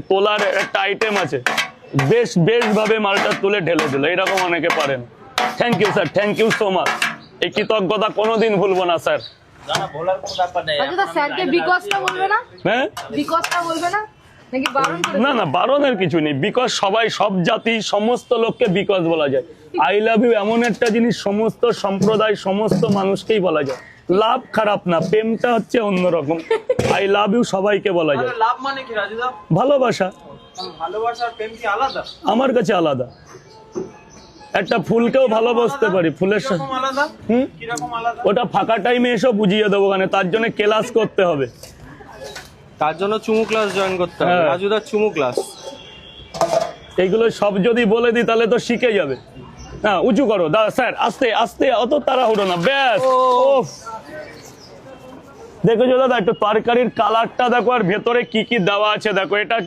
তোলার একটা আইটেম আছে, বেশ ভাবে মালটা তুলে ঢেলে দিল, এরকম অনেকে পারেন। Thank you sir, thank you so much. এই কৃতজ্ঞতা কোনোদিন ভুলবো না স্যার। হ্যাঁ না না, বারণের কিছু নেই। বিকজ সবাই, সব জাতি, সমস্ত লোককে বিকজ বলা যায়। আই লাভ ইউ এমন একটা জিনিস সমস্ত সম্প্রদায়, সমস্ত মানুষকেই বলা যায়। লাভ খারাপ না, প্রেমটা হচ্ছে অন্যরকম। আই লাভ ইউ সবাইকে বলা যায়। লাভ মানে কি রাজুদা? ভালোবাসা। ভালোবাসা আর প্রেম কি আলাদা? আমার কাছে আলাদা। একটা ফুলকেও ভালোবাসতে পারি, ফুলের সাথে। আলাদা? কিরকম আলাদা? ওটা ফাঁকা টাইমে এসে বুঝিয়ে দেবো, ওখানে তার জন্য ক্লাস করতে হবে। তার জন্য চুমু ক্লাস জয়েন করতে হবে। হ্যাঁ। রাজুদার চুমু ক্লাস। এইগুলো সব যদি বলে দিই তাহলে তো শিখে যাবে। হ্যাঁ, উঁচু করো দাদা স্যার, আস্তে আস্তে, অত তাড়াহুড়ো না, ব্যাস। ওফ, দেখো দাদা, একটু তরকারির কালারটা দেখো, আর ভেতরে কি কি দেওয়া আছে দেখো। এটা